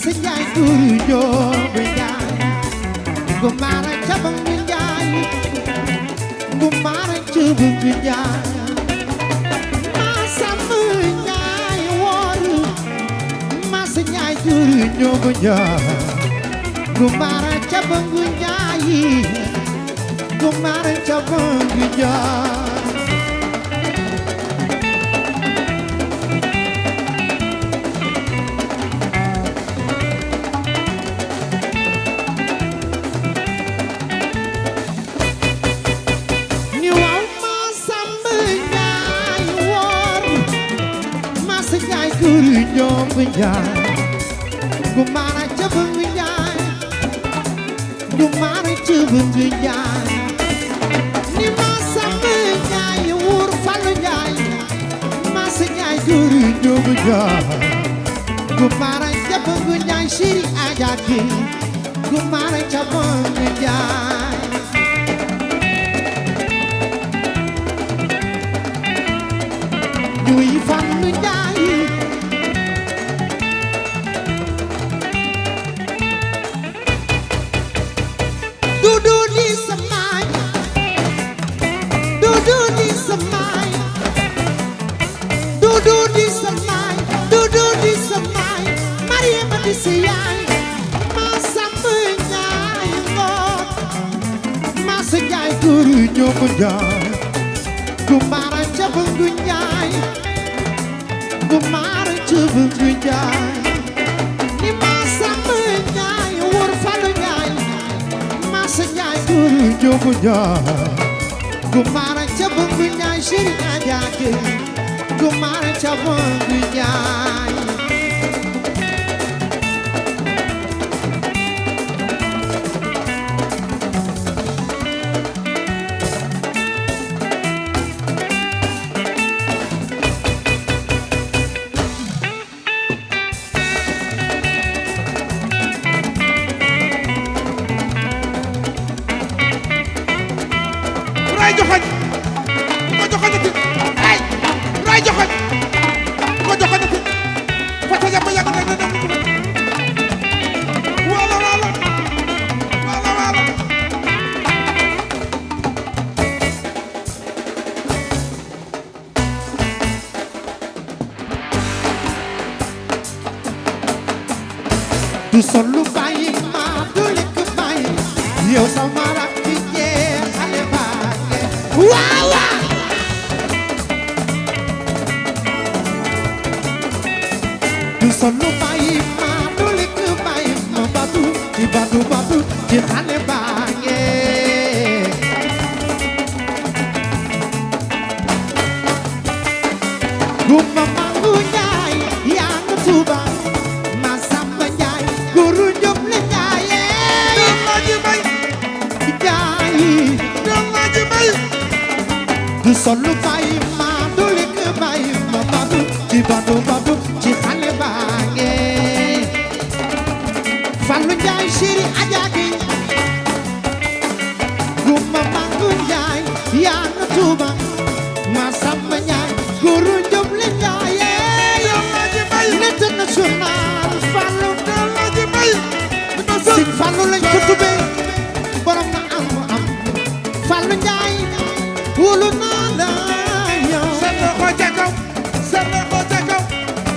Njaay guru Jóob Njaay gu mara cabang Njaay gu mara cabang Njaay Masamba Njaay woru Masa Njaay guru Jóob Njaay gu mara cabang Njaay gu mara cabang Njaay guru Jóob Njaay gu mara cabang Njaay gu mara cabang Njaay ni Masamba Njaay wóor Fallu Njaay Masa Njaay guru Jóob Njaay gu mara cabang Njaay Siri Aja Gi gu mara cabang Njaay ñuy Fallu Njaay Masa Njaay guru Jóob Njaay gu mara cabang Njaay gu mara cabang Njaay ni Masamba Njaay wóor Fallu Njaay Masa Njaay guru Jóob Njaay gu mara cabang Njaay Siri Aja Gi gu mara cabang Njaay du solu bàyyi ma du lekk bàyyi yow sama rakk ci xale bàyyi waaw waaw du solu bàyyi ma du lekk bàyyi ma badu ci xale bàyyi gumba mangu Njaay yaa nga Tuuba du solu bàyyi ma du lekk bàyyi ma badu ci xale bàyyi Fallu Njaay Siri Aja Gi gumba mangu Njaay yaa nga Tuuba Masamba Njaay guru Jóob Njaay l'international Fallu Sëñ Fallu lañ ko tuddee borom na am Fallu Njaay wóolu naa la yow seen loxo ca kaw seen loxo ca kaw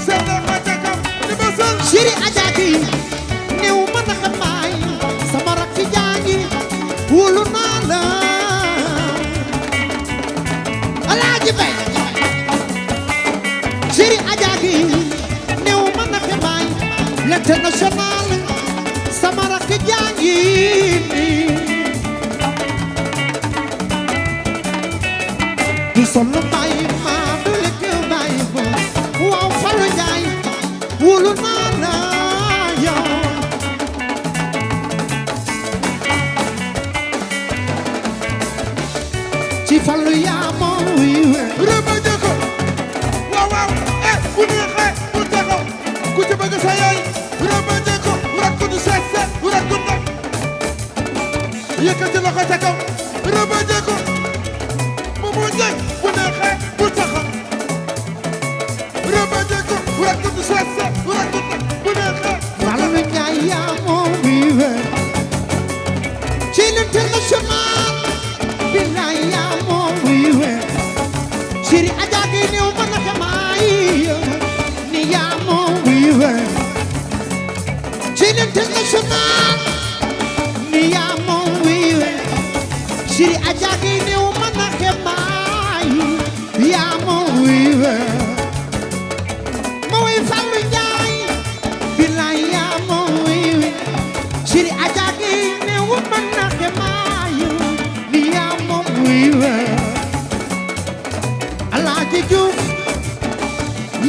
seen loxo ca kaw di ma sol Siri Aja Gi néew ma na xamaay sama rakk jaangi wóolu naa la Alaaji Bay Siri Aja Gi néew ma na xamaay l'international sama rakk jaangi du solu bàyyi ma du lekk bàyyi ma waaw Fallu Njaay wóolu naa la yow ci Fallu yaa moom wiiwe rëba jëko waaw waaw bu neexee bu taxaw ku ci bëgg sa yaay rëba jëko rakku du seet seet rakku nag yëkkati loxo ca kaw rëba jëko bu mu njëkk bu neexee international ni yaa moom wiiwe Siri Aja gi néew man na xemaay yaa moom wiiwe ma way Fallu Njaay bilaay yaa moom wiiwe Siri Aja gi néew man na xemaay ni yaa moom wiiwe Alaaji Juuf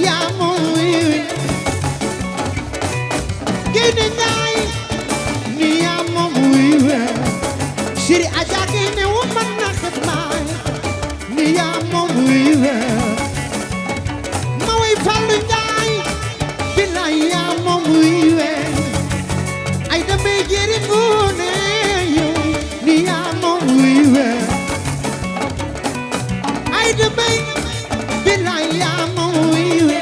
yaa moom wiiwe Gine Njaay ni yaa moom wiiwe Siri Aja gi néew man na xemaay ni yaa moom wiiwe ma way Fallu Njaay bilaay yaa moom wiiwe ay damay jëri ngoone yow ni yaa moom wiiwe ay damay bilaay yaa moom wiiwe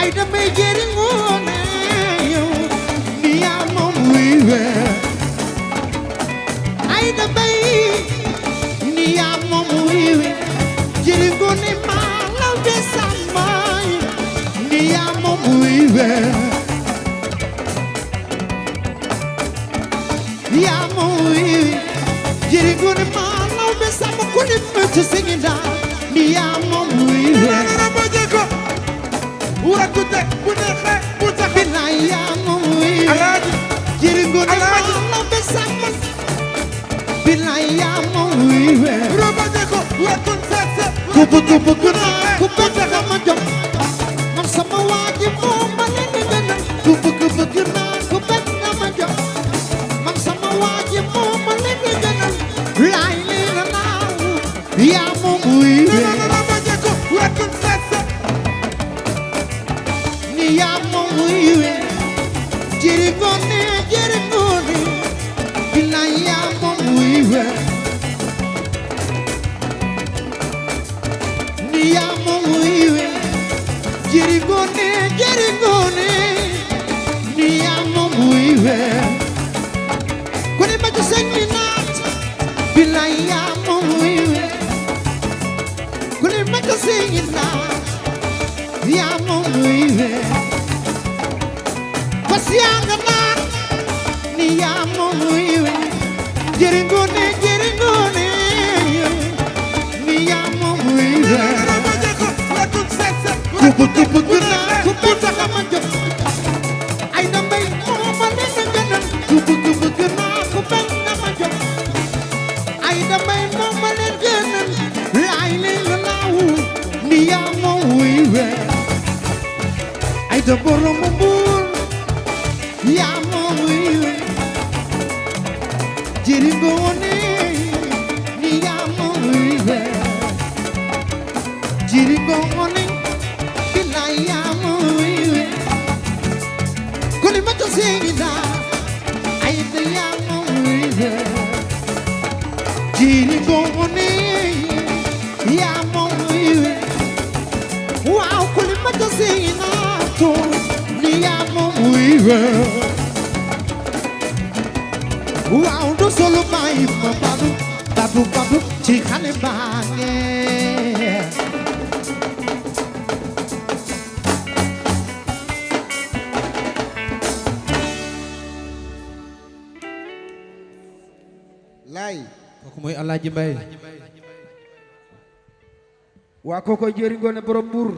ay damay jëri ngoone yow ni yaa moom wiiwe ay damay ni yaa moom wiiwe jëri ngoone maa law de sàmmaay ni yaa moom wiiwe yaa moom wiiwe jëri ngoone maa law de sàmm ku ne mëcc singi daal ni yaa moom wiiwe Nana Mbaye ko Urakute bu neexee bu taxaw bilaay yaa moom wiiwe Alaaji jëri ngoone maa Alaaji. law de sàmm bilaay yaa moom wiiwe Mbaye ko Urakun Sese ku bëgg naa ku bëgg na ma jox man sama waa ji moo ma leen di gënal ku bëgg naa ku bëgg na ma jox man sama waa ji moo ma leen di gënal laay lii la naaw yaa moom wiiwe Nana Mbaye ko Urakun Sese ni yaa moom wiiwe jëri ngoone bilaay yaa moom wiiwe ni yaa moom wiiwe jëri ngoone ni yaa moom wiiwe ku ne ma ci sëñ bi naat bilaay yaa moom wiiwe ku ne ma ci sëñ bi naat yaa moom wiiwe bas yaa nga naat ni yaa moom wiiwe jëri ngoone ni yaa moom wiiwe Nana Mbaye ko Urakun Sese ku bëgg naa ku bëgg na ma jox ay na mbay moo ma leen a gënal ku bëgg naa ku bëgg na ma jox ay na mbay moo ma leen gënal laay leen la laawu ni yaa moom wiiwe ay da borom mbuur yaa moom wiiwe jëri ngoone ni yaa moom wiiwe jëri ngoone bilaay yaa moom wiiwe ku li ma ta seeni daa ay da yaa moom wiiwe jëri ngoone yaa moom wiiwe waaw ku li ma ta seeni naa to ni yaa moom wiiwe waaw du solo bàyyi ma badu ci xale baa ngee Laay kooku mooy Alaaji Mbaye waa kooko jëri ngoone borom Mbuur